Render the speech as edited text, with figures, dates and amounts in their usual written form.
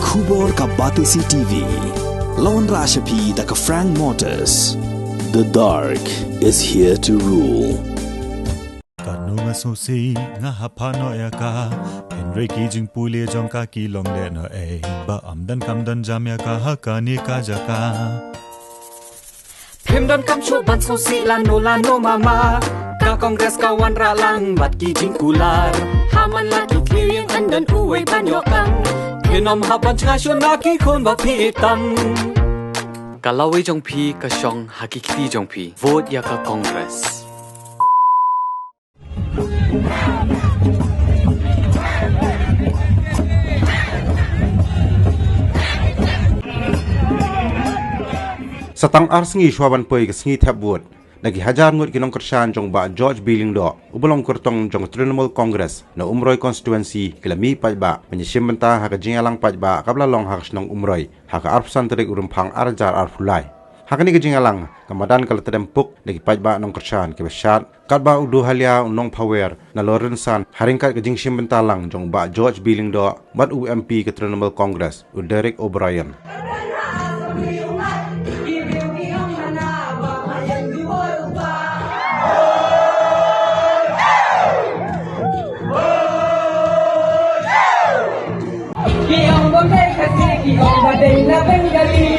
Khubor ka Batesi TV. Lawan Rashapi da ka Frank Motors. The dark is here to rule. Kanunga sosi nga hapano ya ka Henry kijing puli jong ka kilong le no ba amdan kamdan jam ya ka hakani ka jaka Pimdon kam chuban sosi lano mama ka kongres ka wanra lang bat kijing kular haman laki clearing andan uwe banyokang kinom haban chashon naki kon ba pitam Kalawi jong pi ka shong hakikti jong pi vote ya ka kongres Satang arsengi shwaban poi ke sngi thabut nagi hajar ngut kinong kershan jong ba George Billing do ubulong kurtong jong Trinamool Congress na Umroy constituency kilami pajba menyishim benta ha ka jingalang pajba kabla long ha snong Umroy ha ka arpsan terik urumphang arjar arfulai hakani ke jingalang kamadan kala tedempuk nagi pajba nong kershan ke besat kadba udu halia unong power na Lawrencean haringkat ke jingshim benta lang jong ba George Billing do bat UMP ke Trinamool Congress u Derek O'Brien Kiong bangkai kasi kiong badai na bengali